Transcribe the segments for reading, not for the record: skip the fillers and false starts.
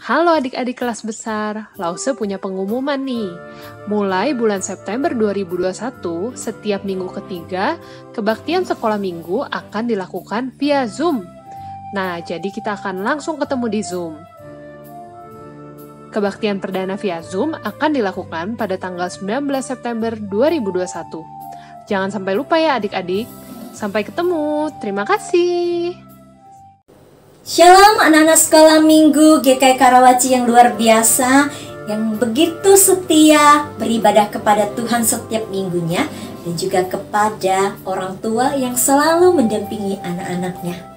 Halo adik-adik kelas besar, Lause punya pengumuman nih. Mulai bulan September 2021, setiap minggu ketiga, kebaktian sekolah minggu akan dilakukan via Zoom. Nah, jadi kita akan langsung ketemu di Zoom. Kebaktian perdana via Zoom akan dilakukan pada tanggal 19 September 2021. Jangan sampai lupa ya adik-adik. Sampai ketemu, terima kasih. Shalom anak-anak sekolah minggu GKI Karawaci yang luar biasa, yang begitu setia beribadah kepada Tuhan setiap minggunya, dan juga kepada orang tua yang selalu mendampingi anak-anaknya.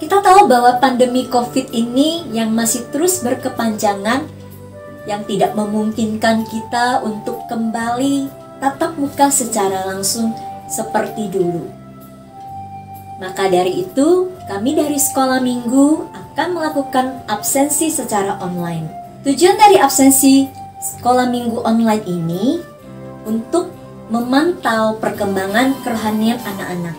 Kita tahu bahwa pandemi COVID ini yang masih terus berkepanjangan, yang tidak memungkinkan kita untuk kembali tatap muka secara langsung seperti dulu. Maka dari itu, kami dari sekolah minggu akan melakukan absensi secara online. Tujuan dari absensi sekolah minggu online ini untuk memantau perkembangan kerohanian anak-anak.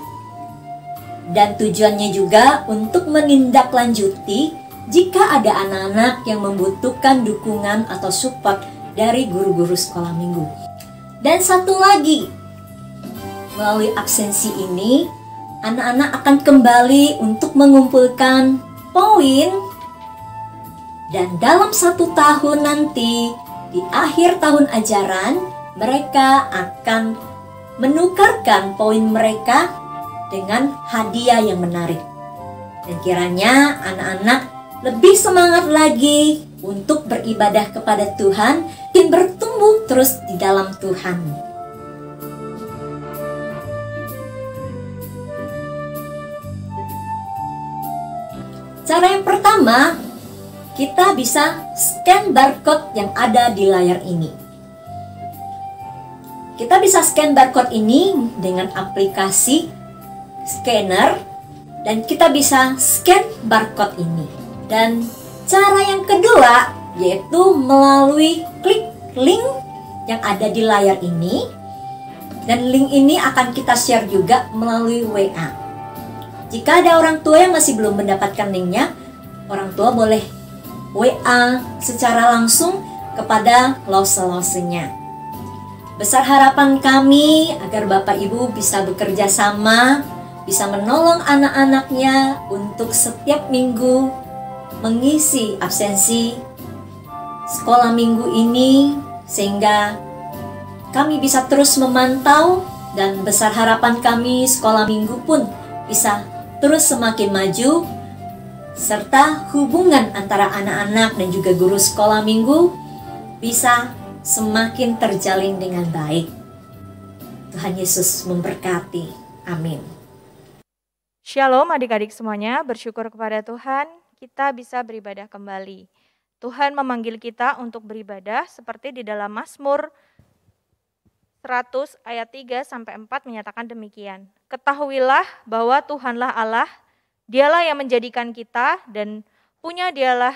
Dan tujuannya juga untuk menindaklanjuti jika ada anak-anak yang membutuhkan dukungan atau support dari guru-guru sekolah minggu. Dan satu lagi, melalui absensi ini, anak-anak akan kembali untuk mengumpulkan poin, dan dalam 1 tahun nanti, di akhir tahun ajaran, mereka akan menukarkan poin mereka dengan hadiah yang menarik. Dan kiranya anak-anak lebih semangat lagi untuk beribadah kepada Tuhan dan bertumbuh terus di dalam Tuhan. Cara yang pertama, kita bisa scan barcode yang ada di layar ini. Kita bisa scan barcode ini dengan aplikasi scanner, dan kita bisa scan barcode ini. Dan cara yang kedua yaitu melalui klik link yang ada di layar ini, dan link ini akan kita share juga melalui WA. Jika ada orang tua yang masih belum mendapatkan linknya, orang tua boleh WA secara langsung kepada lause-lausenya. Besar harapan kami agar Bapak Ibu bisa bekerja sama, bisa menolong anak-anaknya untuk setiap minggu mengisi absensi sekolah minggu ini, sehingga kami bisa terus memantau, dan besar harapan kami sekolah minggu pun bisa terus semakin maju, serta hubungan antara anak-anak dan juga guru sekolah minggu bisa semakin terjalin dengan baik. Tuhan Yesus memberkati. Amin. Shalom adik-adik semuanya, bersyukur kepada Tuhan kita bisa beribadah kembali. Tuhan memanggil kita untuk beribadah seperti di dalam Mazmur 100 ayat 3-4 menyatakan demikian. Ketahuilah bahwa Tuhanlah Allah, Dialah yang menjadikan kita, dan punya Dialah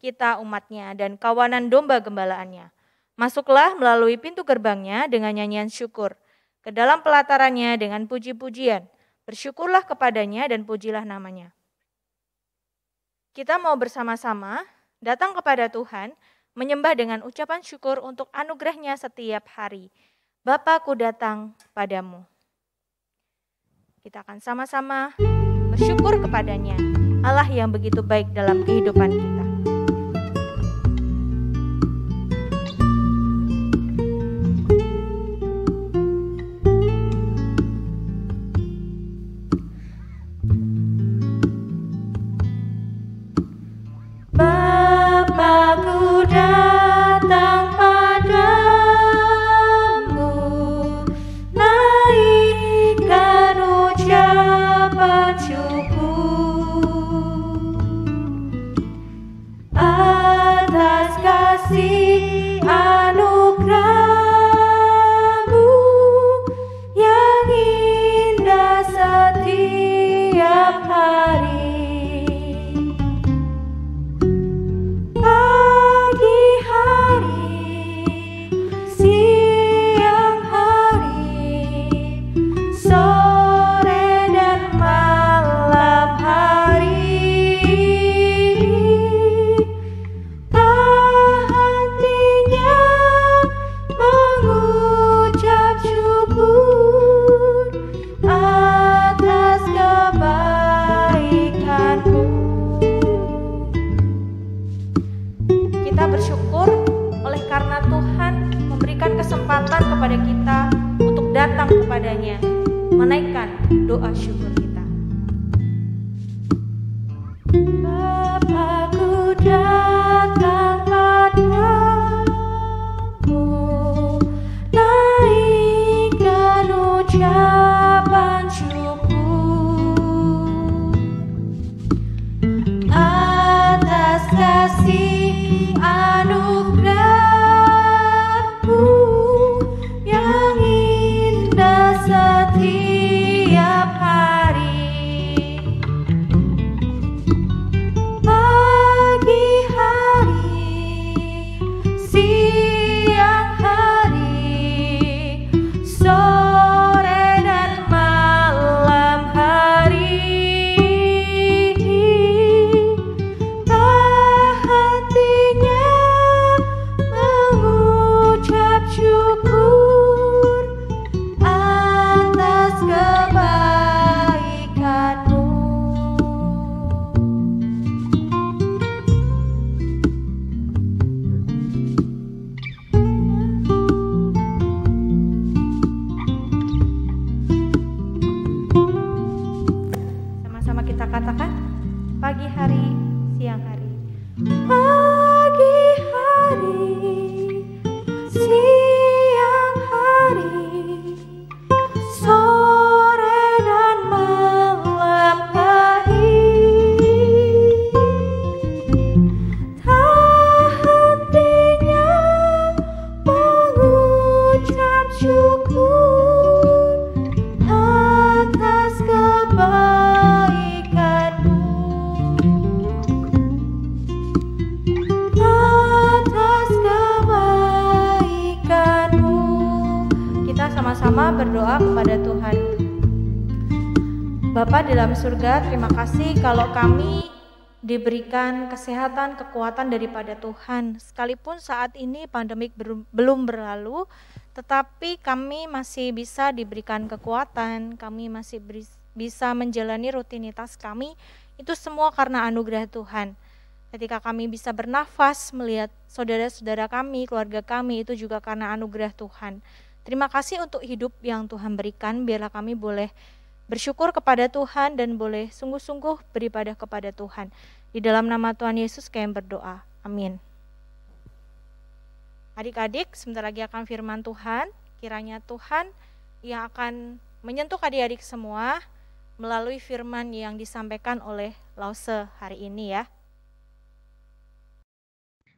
kita umatnya dan kawanan domba gembalaannya. Masuklah melalui pintu gerbangnya dengan nyanyian syukur, ke dalam pelatarannya dengan puji-pujian. Bersyukurlah kepadanya dan pujilah namanya. Kita mau bersama-sama datang kepada Tuhan, menyembah dengan ucapan syukur untuk anugerahnya setiap hari. Bapa, ku datang padamu. Kita akan sama-sama bersyukur kepadanya, Allah yang begitu baik dalam kehidupan kita. Bapa, ku datang padamu, naikkan ucapan syukur atas kasih anugerah-Mu yang indah setiap hari. Pagi hari, siang hari, sore dan malam hari, kesempatan kepada kita untuk datang kepadanya, menaikkan doa syukur kita. Bapakku datang padamu, naikkan ucapan syukur atas kasih anugerah-Mu yang indah setiap hari. Pagi hari, siang hari, sore dan malam hari, tak hentinya mengucap syukur atas kebaikan-Mu. Sama-sama kita katakan, pagi hari, siang hari. Pagi hari, siang hari, sore dan malam hari, tak hentinya mengucap syukur atas kebaikan-Mu, atas kebaikan-Mu. Kita sama-sama berdoa kepada Tuhan. Bapa dalam surga, terima kasih kalau kami diberikan kesehatan, kekuatan daripada Tuhan. Sekalipun saat ini pandemik belum berlalu, tetapi kami masih bisa diberikan kekuatan, kami masih bisa menjalani rutinitas kami. Itu semua karena anugerah Tuhan. Ketika kami bisa bernafas, melihat saudara-saudara kami, keluarga kami, itu juga karena anugerah Tuhan. Terima kasih untuk hidup yang Tuhan berikan, biarlah kami boleh bersyukur kepada Tuhan dan boleh sungguh-sungguh beribadah kepada Tuhan. Di dalam nama Tuhan Yesus kami berdoa. Amin. Adik-adik, sebentar lagi akan firman Tuhan. Kiranya Tuhan yang akan menyentuh adik-adik semua melalui firman yang disampaikan oleh Lause hari ini ya.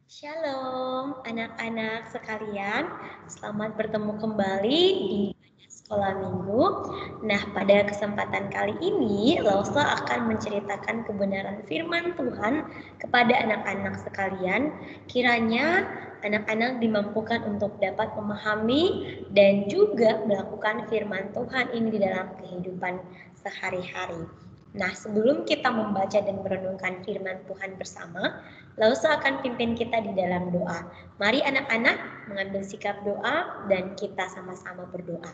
Shalom anak-anak sekalian, selamat bertemu kembali di Sekolah Minggu. Nah, pada kesempatan kali ini Lausa akan menceritakan kebenaran firman Tuhan kepada anak-anak sekalian. Kiranya anak-anak dimampukan untuk dapat memahami dan juga melakukan firman Tuhan ini di dalam kehidupan sehari-hari. Nah, sebelum kita membaca dan merenungkan firman Tuhan bersama, Lausa akan pimpin kita di dalam doa. Mari anak-anak mengambil sikap doa dan kita sama-sama berdoa.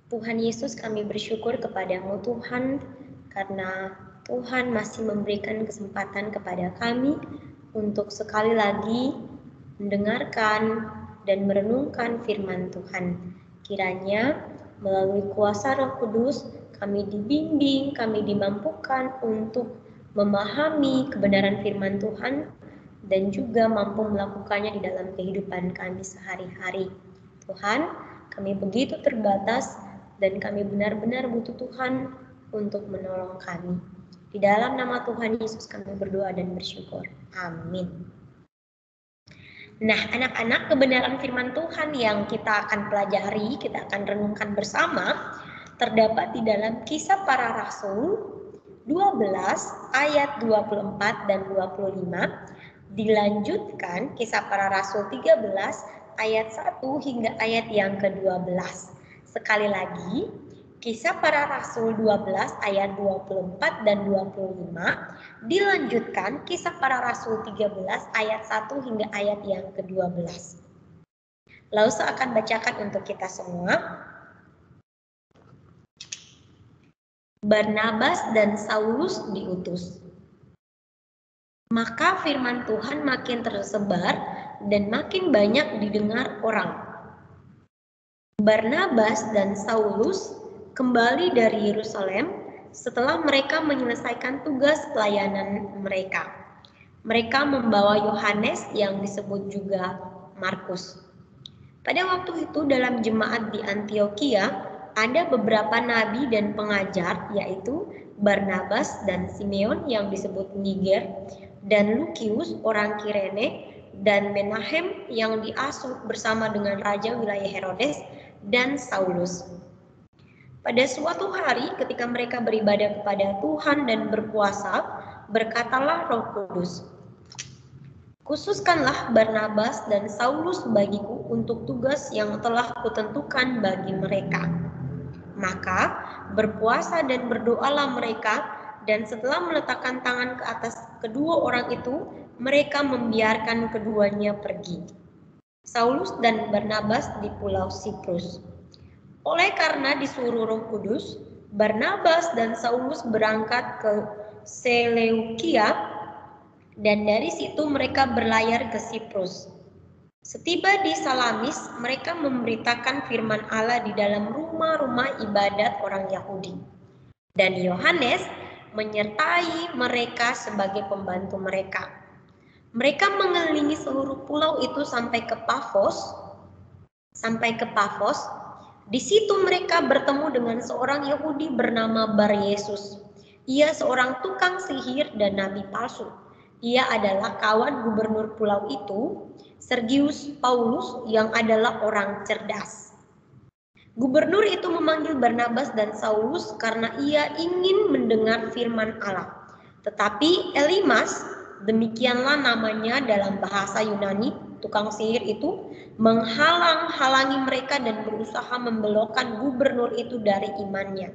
Tuhan Yesus, kami bersyukur kepadamu Tuhan, karena Tuhan masih memberikan kesempatan kepada kami untuk sekali lagi mendengarkan dan merenungkan firman Tuhan. Kiranya melalui kuasa Roh Kudus, kami dibimbing, kami dimampukan untuk memahami kebenaran firman Tuhan dan juga mampu melakukannya di dalam kehidupan kami sehari-hari. Tuhan, kami begitu terbatas dan kami benar-benar butuh Tuhan untuk menolong kami. Di dalam nama Tuhan Yesus kami berdoa dan bersyukur. Amin. Nah, anak-anak, kebenaran firman Tuhan yang kita akan pelajari, kita akan renungkan bersama, terdapat di dalam Kisah Para Rasul 12 ayat 24 dan 25, dilanjutkan Kisah Para Rasul 13 ayat 1 hingga ayat yang ke-12. Sekali lagi, Kisah Para Rasul 12 ayat 24 dan 25, dilanjutkan Kisah Para Rasul 13 ayat 1 hingga ayat yang ke-12. Lausa akan bacakan untuk kita semua. Barnabas dan Saulus diutus. Maka firman Tuhan makin tersebar dan makin banyak didengar orang. Barnabas dan Saulus kembali dari Yerusalem setelah mereka menyelesaikan tugas pelayanan mereka. Mereka membawa Yohanes yang disebut juga Markus. Pada waktu itu dalam jemaat di Antiokhia ada beberapa nabi dan pengajar, yaitu Barnabas dan Simeon yang disebut Niger, dan Lukius orang Kirene, dan Menahem yang diasuh bersama dengan raja wilayah Herodes, dan Saulus. Pada suatu hari ketika mereka beribadah kepada Tuhan dan berpuasa, berkatalah Roh Kudus, "Khususkanlah Barnabas dan Saulus bagiku untuk tugas yang telah kutentukan bagi mereka." Maka berpuasa dan berdoalah mereka, dan setelah meletakkan tangan ke atas kedua orang itu, mereka membiarkan keduanya pergi. Saulus dan Barnabas di Pulau Siprus. Oleh karena disuruh Roh Kudus, Barnabas dan Saulus berangkat ke Seleukia, dan dari situ mereka berlayar ke Siprus. Setiba di Salamis, mereka memberitakan firman Allah di dalam rumah-rumah ibadat orang Yahudi. Dan Yohanes menyertai mereka sebagai pembantu mereka. Mereka mengelilingi seluruh pulau itu sampai ke Pafos. Di situ mereka bertemu dengan seorang Yahudi bernama Bar Yesus. Ia seorang tukang sihir dan nabi palsu. Ia adalah kawan gubernur pulau itu, Sergius Paulus, yang adalah orang cerdas. Gubernur itu memanggil Barnabas dan Saulus karena ia ingin mendengar firman Allah. Tetapi Elimas, demikianlah namanya dalam bahasa Yunani, tukang sihir itu, menghalang-halangi mereka dan berusaha membelokkan gubernur itu dari imannya.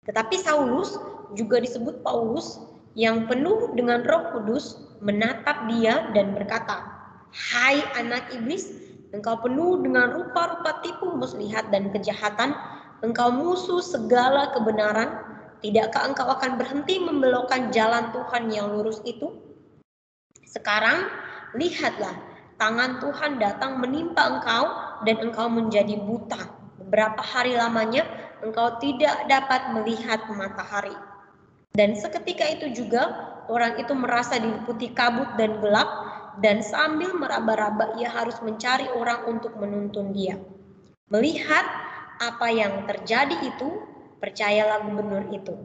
Tetapi Saulus, juga disebut Paulus, yang penuh dengan Roh Kudus, menatap dia dan berkata, "Hai anak iblis, engkau penuh dengan rupa-rupa tipu muslihat dan kejahatan, engkau musuh segala kebenaran, tidakkah engkau akan berhenti membelokkan jalan Tuhan yang lurus itu? Sekarang lihatlah, tangan Tuhan datang menimpa engkau dan engkau menjadi buta. Beberapa hari lamanya engkau tidak dapat melihat matahari." Dan seketika itu juga orang itu merasa diliputi kabut dan gelap, dan sambil meraba-raba ia harus mencari orang untuk menuntun dia. Melihat apa yang terjadi itu, percayalah gubernur itu,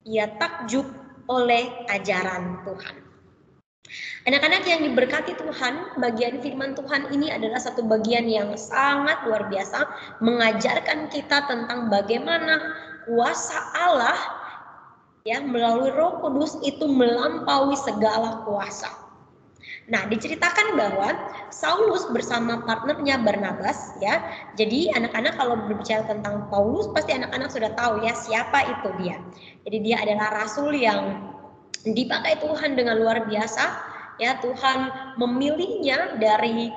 ia takjub oleh ajaran Tuhan. Anak-anak yang diberkati Tuhan, bagian firman Tuhan ini adalah satu bagian yang sangat luar biasa, mengajarkan kita tentang bagaimana kuasa Allah melalui Roh Kudus itu melampaui segala kuasa. Nah, diceritakan bahwa Saulus bersama partnernya Barnabas, jadi anak-anak kalau berbicara tentang Paulus pasti anak-anak sudah tahu siapa itu dia. Jadi dia adalah rasul yang dipakai Tuhan dengan luar biasa. Tuhan memilihnya dari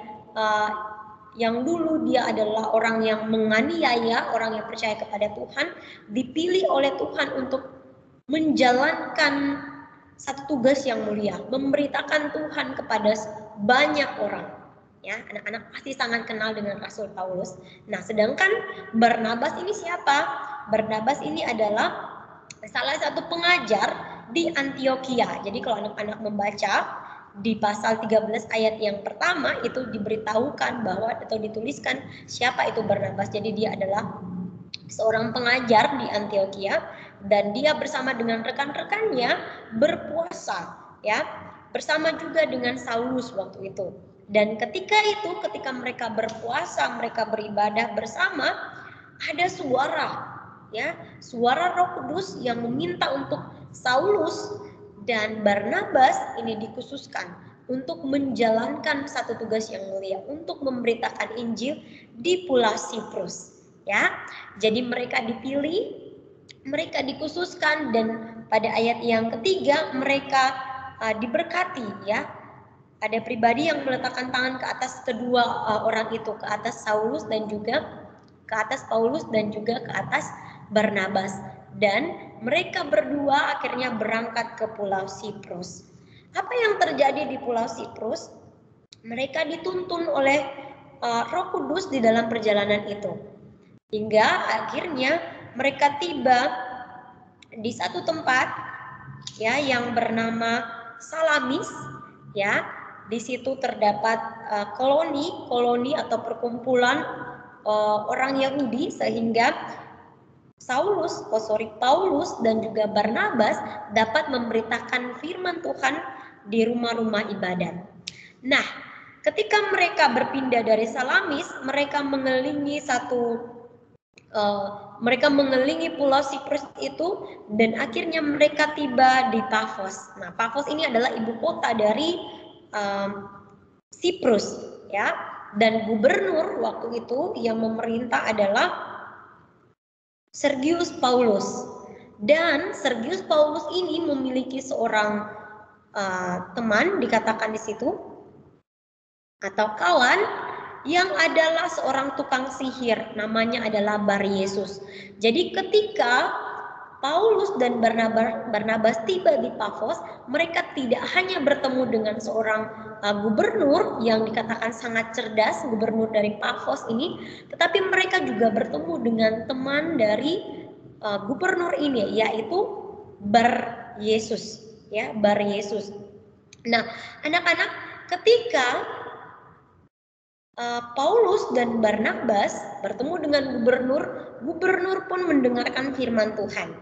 yang dulu dia adalah orang yang menganiaya, orang yang percaya kepada Tuhan, dipilih oleh Tuhan untuk menjalankan satu tugas yang mulia, memberitakan Tuhan kepada banyak orang. Anak-anak pasti sangat kenal dengan Rasul Paulus. Nah, sedangkan Barnabas ini siapa? Barnabas ini adalah salah satu pengajar di Antiokhia. Jadi kalau anak-anak membaca di pasal 13 ayat yang pertama itu diberitahukan bahwa atau dituliskan siapa itu Barnabas. Jadi dia adalah seorang pengajar di Antiokhia, dan dia bersama dengan rekan-rekannya berpuasa bersama juga dengan Saulus waktu itu. Dan ketika mereka berpuasa, mereka beribadah bersama, ada suara Roh Kudus yang meminta untuk Saulus dan Barnabas ini dikhususkan untuk menjalankan satu tugas yang mulia, untuk memberitakan Injil di Pulau Siprus. Jadi mereka dipilih, mereka dikhususkan, dan pada ayat yang ketiga mereka diberkati. Ada pribadi yang meletakkan tangan ke atas kedua orang itu, ke atas Saulus dan juga ke atas Paulus dan juga ke atas Barnabas, dan mereka berdua akhirnya berangkat ke Pulau Siprus. Apa yang terjadi di Pulau Siprus? mereka dituntun oleh Roh Kudus di dalam perjalanan itu. Hingga akhirnya mereka tiba di satu tempat ya yang bernama Salamis ya. Di situ terdapat koloni atau perkumpulan orang Yahudi, sehingga Paulus dan juga Barnabas dapat memberitakan firman Tuhan di rumah-rumah ibadat. Nah, ketika mereka berpindah dari Salamis, mereka mengelilingi Pulau Siprus itu, dan akhirnya mereka tiba di Pafos. Nah, Pafos ini adalah ibu kota dari Siprus, ya. Dan gubernur waktu itu yang memerintah adalah Sergius Paulus. Dan Sergius Paulus ini memiliki seorang teman, dikatakan di situ, atau kawan, yang adalah seorang tukang sihir, namanya adalah Bar-Yesus. Jadi ketika Paulus dan Barnabas tiba di Pafos, mereka tidak hanya bertemu dengan seorang gubernur yang dikatakan sangat cerdas, gubernur dari Pafos ini, tetapi mereka juga bertemu dengan teman dari gubernur ini, yaitu Bar-Yesus, ya, Bar-Yesus. Nah, anak-anak, ketika Paulus dan Barnabas bertemu dengan gubernur pun mendengarkan firman Tuhan.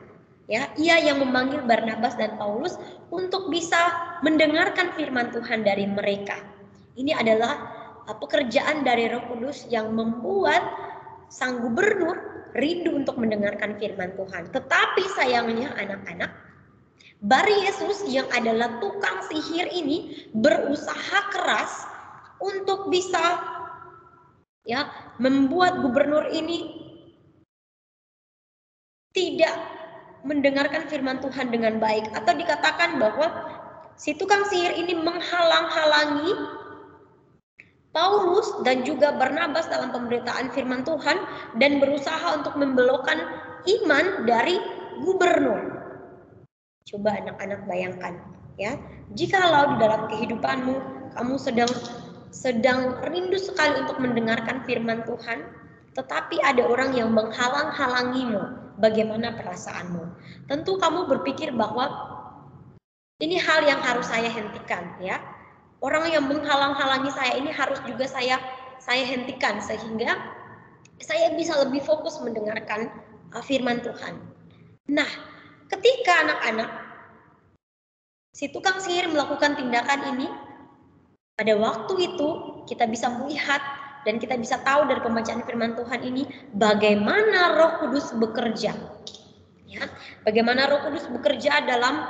Ya, ia yang memanggil Barnabas dan Paulus untuk bisa mendengarkan firman Tuhan dari mereka. Ini adalah pekerjaan dari Roh Kudus yang membuat sang gubernur rindu untuk mendengarkan firman Tuhan. Tetapi sayangnya anak-anak, Bar-Yesus yang adalah tukang sihir ini berusaha keras untuk bisa ya membuat gubernur ini tidak mendengarkan firman Tuhan dengan baik, atau dikatakan bahwa si tukang sihir ini menghalang-halangi Paulus dan juga Barnabas dalam pemberitaan firman Tuhan dan berusaha untuk membelokkan iman dari gubernur. Coba anak-anak bayangkan ya, jikalau di dalam kehidupanmu kamu sedang rindu sekali untuk mendengarkan firman Tuhan, tetapi ada orang yang menghalang-halangimu, bagaimana perasaanmu? Tentu kamu berpikir bahwa ini hal yang harus saya hentikan, ya. Orang yang menghalang-halangi saya ini harus juga saya hentikan, sehingga saya bisa lebih fokus mendengarkan firman Tuhan. Nah, ketika anak-anak si tukang sihir melakukan tindakan ini, pada waktu itu kita bisa melihat dan kita bisa tahu dari pembacaan firman Tuhan ini bagaimana Roh Kudus bekerja. Ya, bagaimana Roh Kudus bekerja dalam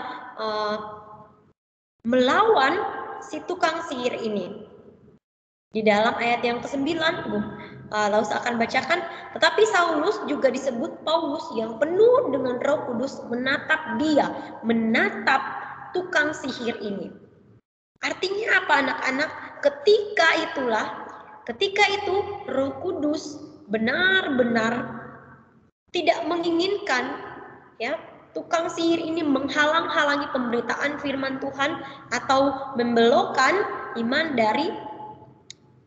melawan si tukang sihir ini. Di dalam ayat yang ke-9, Laus akan bacakan, tetapi Saulus juga disebut Paulus yang penuh dengan Roh Kudus menatap tukang sihir ini. Artinya apa anak-anak? Ketika itu Roh Kudus benar-benar tidak menginginkan ya tukang sihir ini menghalang-halangi pemberitaan firman Tuhan atau membelokkan iman dari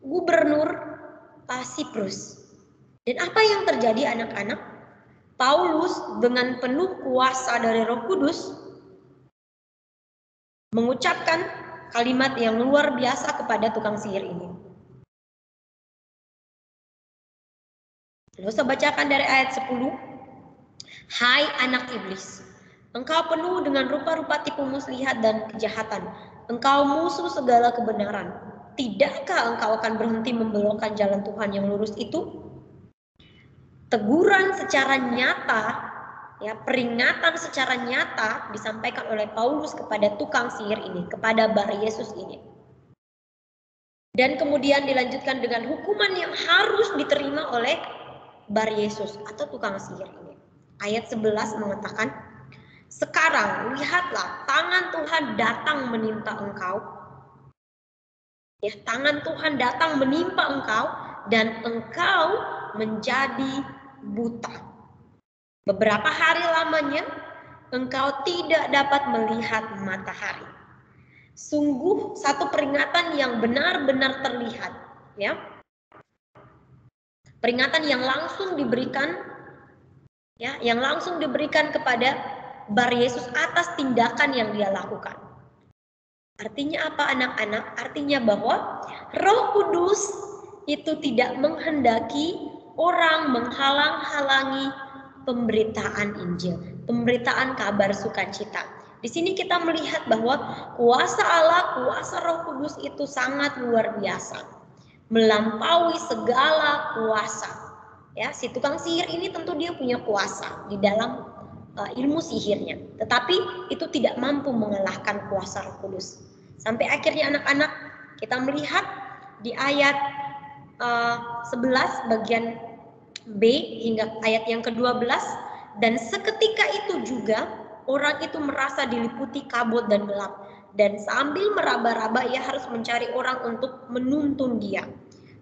gubernur Siprus. Dan apa yang terjadi anak-anak? Paulus dengan penuh kuasa dari Roh Kudus mengucapkan kalimat yang luar biasa kepada tukang sihir ini. Lalu saya bacakan dari ayat 10. Hai anak iblis, engkau penuh dengan rupa-rupa tipu muslihat dan kejahatan. Engkau musuh segala kebenaran. Tidakkah engkau akan berhenti membelokkan jalan Tuhan yang lurus itu? Teguran secara nyata, ya, peringatan secara nyata disampaikan oleh Paulus kepada tukang sihir ini, kepada Bar-Yesus ini. Dan kemudian dilanjutkan dengan hukuman yang harus diterima oleh Bar-Yesus atau tukang sihir ini. Ayat 11 mengatakan, sekarang lihatlah tangan Tuhan datang menimpa engkau. Ya, tangan Tuhan datang menimpa engkau dan engkau menjadi buta. Beberapa hari lamanya engkau tidak dapat melihat matahari. Sungguh satu peringatan yang benar-benar terlihat, ya. Peringatan yang langsung diberikan, ya, yang langsung diberikan kepada Bar Yesus atas tindakan yang dia lakukan. Artinya apa anak-anak? Artinya bahwa Roh Kudus itu tidak menghendaki orang menghalang-halangi pemberitaan Injil, pemberitaan kabar sukacita. Di sini kita melihat bahwa kuasa Allah, kuasa Roh Kudus itu sangat luar biasa, melampaui segala kuasa. Ya, si tukang sihir ini tentu dia punya kuasa di dalam ilmu sihirnya, tetapi itu tidak mampu mengalahkan kuasa Roh Kudus. Sampai akhirnya anak-anak kita melihat di ayat 11 bagian B hingga ayat yang ke-12, dan seketika itu juga orang itu merasa diliputi kabut dan gelap, dan sambil meraba-raba ia harus mencari orang untuk menuntun dia.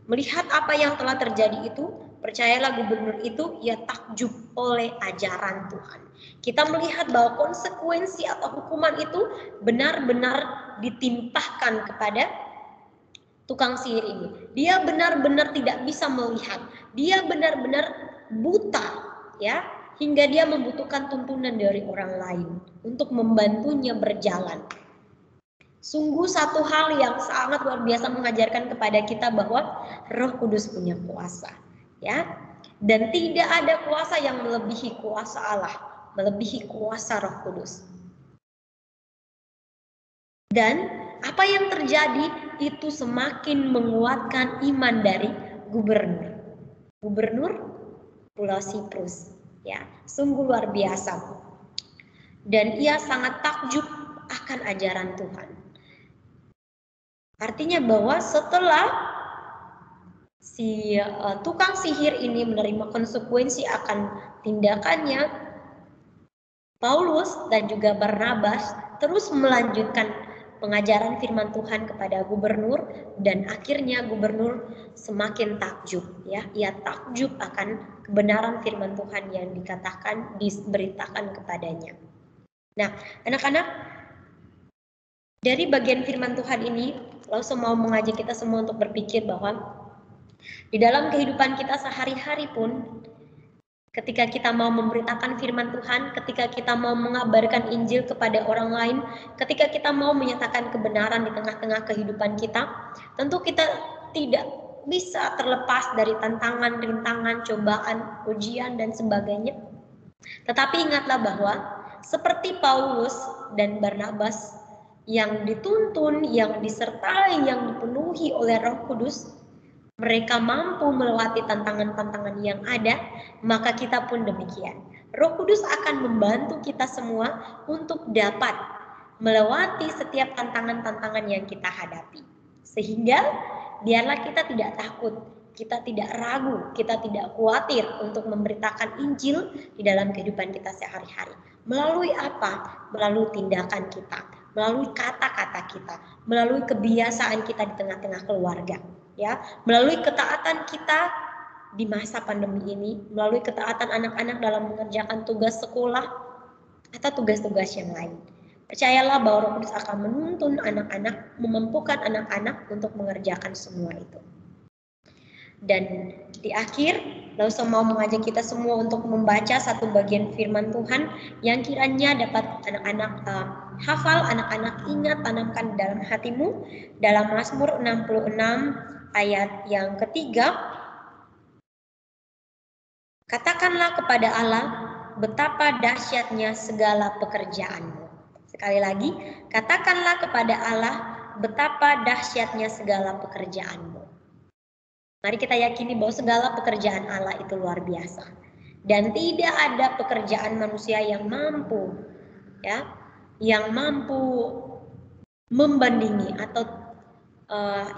Melihat apa yang telah terjadi itu, percayalah gubernur itu ia takjub oleh ajaran Tuhan. Kita melihat bahwa konsekuensi atau hukuman itu benar-benar ditimpahkan kepada tukang sihir ini. Dia benar-benar tidak bisa melihat. Dia benar-benar buta, ya, hingga dia membutuhkan tuntunan dari orang lain untuk membantunya berjalan. Sungguh satu hal yang sangat luar biasa mengajarkan kepada kita bahwa Roh Kudus punya kuasa, ya. Dan tidak ada kuasa yang melebihi kuasa Allah, melebihi kuasa Roh Kudus. Dan apa yang terjadi itu semakin menguatkan iman dari gubernur Pulau Siprus, ya. Sungguh luar biasa. Dan ia sangat takjub akan ajaran Tuhan. Artinya bahwa setelah si tukang sihir ini menerima konsekuensi akan tindakannya, Paulus dan juga Barnabas terus melanjutkan pengajaran firman Tuhan kepada gubernur, dan akhirnya gubernur semakin takjub, ya. Ia takjub akan kebenaran firman Tuhan yang diberitakan kepadanya. Nah, anak-anak, dari bagian firman Tuhan ini, Laus mau mengajak kita semua untuk berpikir bahwa di dalam kehidupan kita sehari-hari pun, ketika kita mau memberitakan firman Tuhan, ketika kita mau mengabarkan Injil kepada orang lain, ketika kita mau menyatakan kebenaran di tengah-tengah kehidupan kita, tentu kita tidak bisa terlepas dari tantangan, rintangan, cobaan, ujian, dan sebagainya. Tetapi ingatlah bahwa seperti Paulus dan Barnabas yang dituntun, yang disertai, yang dipenuhi oleh Roh Kudus, mereka mampu melewati tantangan-tantangan yang ada, maka kita pun demikian. Roh Kudus akan membantu kita semua untuk dapat melewati setiap tantangan-tantangan yang kita hadapi. Sehingga biarlah kita tidak takut, kita tidak ragu, kita tidak khawatir untuk memberitakan Injil di dalam kehidupan kita sehari-hari. Melalui apa? Melalui tindakan kita, melalui kata-kata kita, melalui kebiasaan kita di tengah-tengah keluarga. Ya, melalui ketaatan kita di masa pandemi ini, melalui ketaatan anak-anak dalam mengerjakan tugas sekolah atau tugas-tugas yang lain. Percayalah bahwa Roh Kudus akan menuntun anak-anak, memampukan anak-anak untuk mengerjakan semua itu. Dan di akhir, Laus mau mengajak kita semua untuk membaca satu bagian firman Tuhan yang kiranya dapat anak-anak hafal, anak-anak ingat, tanamkan dalam hatimu, dalam Mazmur 66 ayat yang ketiga. Katakanlah kepada Allah, betapa dahsyatnya segala pekerjaanmu. Sekali lagi, katakanlah kepada Allah, betapa dahsyatnya segala pekerjaanmu. Mari kita yakini bahwa segala pekerjaan Allah itu luar biasa. Dan tidak ada pekerjaan manusia yang mampu, ya, yang mampu membandingi atau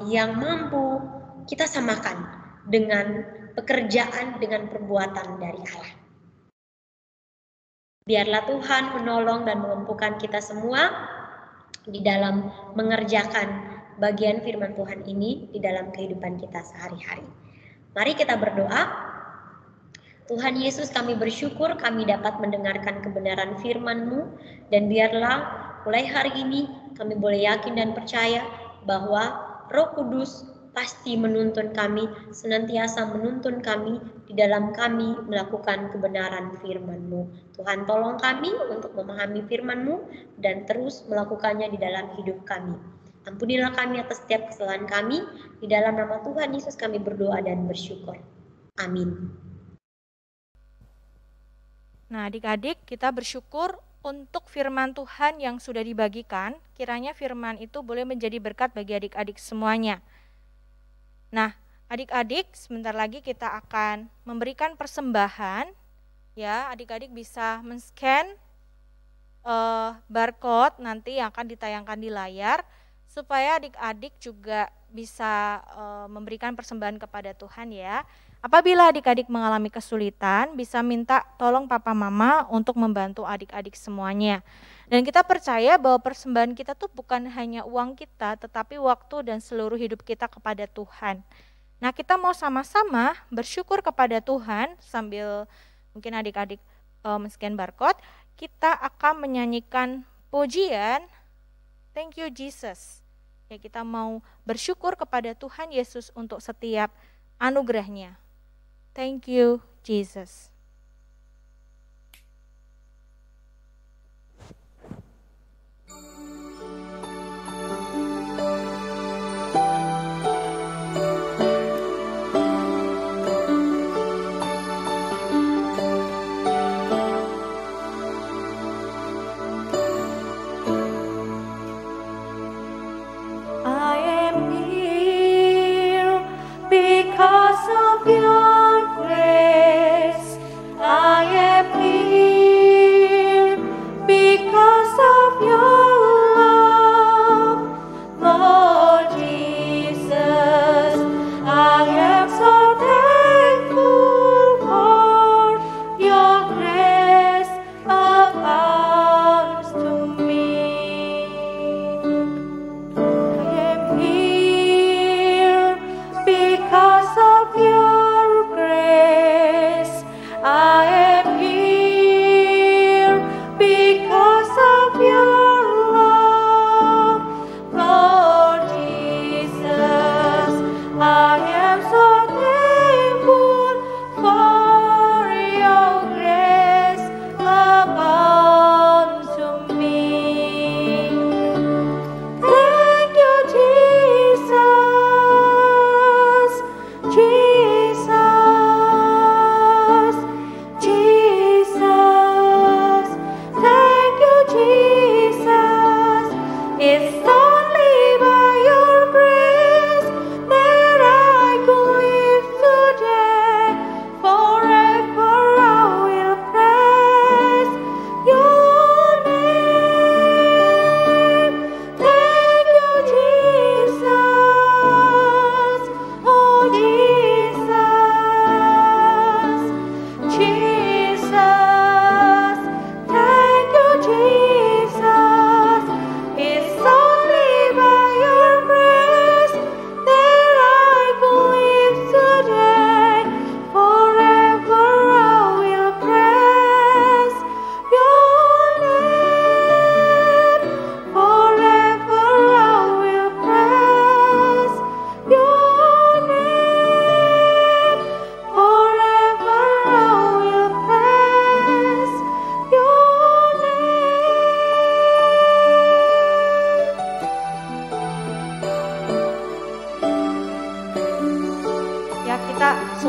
yang mampu kita samakan dengan pekerjaan, dengan perbuatan dari Allah. Biarlah Tuhan menolong dan memampukan kita semua di dalam mengerjakan bagian firman Tuhan ini di dalam kehidupan kita sehari-hari. Mari kita berdoa. Tuhan Yesus, kami bersyukur kami dapat mendengarkan kebenaran firman-Mu, dan biarlah mulai hari ini kami boleh yakin dan percaya bahwa Roh Kudus pasti menuntun kami, senantiasa menuntun kami di dalam kami melakukan kebenaran firman-Mu. Tuhan tolong kami untuk memahami firman-Mu dan terus melakukannya di dalam hidup kami. Ampunilah kami atas setiap kesalahan kami. Di dalam nama Tuhan Yesus kami berdoa dan bersyukur. Amin. Nah, adik-adik, kita bersyukur untuk firman Tuhan yang sudah dibagikan. Kiranya firman itu boleh menjadi berkat bagi adik-adik semuanya. Nah, adik-adik, sebentar lagi kita akan memberikan persembahan. Ya, adik-adik bisa men-scan barcode nanti yang akan ditayangkan di layar, supaya adik-adik juga bisa memberikan persembahan kepada Tuhan ya. Apabila adik-adik mengalami kesulitan, bisa minta tolong papa mama untuk membantu adik-adik semuanya. Dan kita percaya bahwa persembahan kita tuh bukan hanya uang kita, tetapi waktu dan seluruh hidup kita kepada Tuhan. Nah, kita mau sama-sama bersyukur kepada Tuhan sambil mungkin adik-adik men-scan barcode. Kita akan menyanyikan pujian Thank You Jesus. Ya, kita mau bersyukur kepada Tuhan Yesus untuk setiap anugerahnya. Thank you Jesus.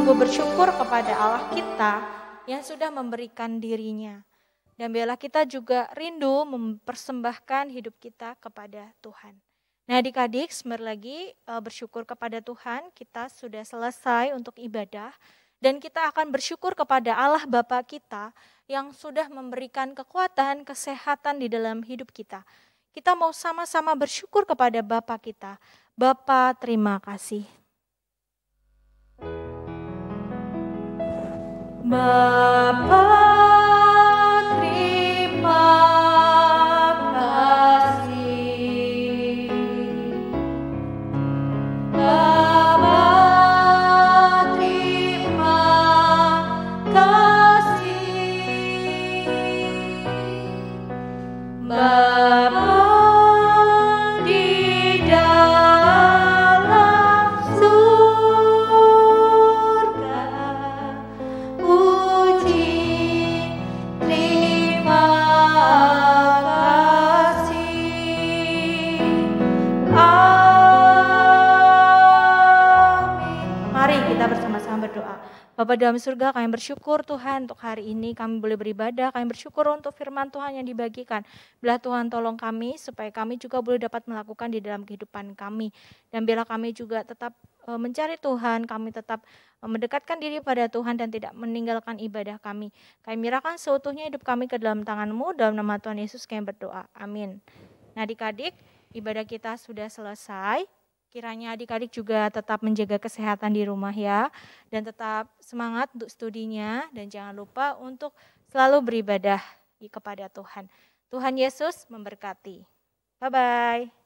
Bersyukur kepada Allah kita yang sudah memberikan dirinya. Dan biarlah kita juga rindu mempersembahkan hidup kita kepada Tuhan. Nah, adik-adik, sebentar lagi bersyukur kepada Tuhan, kita sudah selesai untuk ibadah. Dan kita akan bersyukur kepada Allah Bapa kita yang sudah memberikan kekuatan, kesehatan di dalam hidup kita. Kita mau sama-sama bersyukur kepada Bapa kita. Bapa, terima kasih. Bapa, terima kasih. Bapa, terima kasih. Bapa, Bapa dalam surga, kami bersyukur Tuhan untuk hari ini kami boleh beribadah, kami bersyukur untuk firman Tuhan yang dibagikan. Biarlah Tuhan tolong kami supaya kami juga boleh dapat melakukan di dalam kehidupan kami. Dan biarlah kami juga tetap mencari Tuhan, kami tetap mendekatkan diri pada Tuhan dan tidak meninggalkan ibadah kami. Kami menyerahkan seutuhnya hidup kami ke dalam tangan-Mu, dalam nama Tuhan Yesus kami berdoa. Amin. Nah adik-adik, ibadah kita sudah selesai. Kiranya adik-adik juga tetap menjaga kesehatan di rumah ya. Dan tetap semangat untuk studinya. Dan jangan lupa untuk selalu beribadah kepada Tuhan. Tuhan Yesus memberkati. Bye-bye.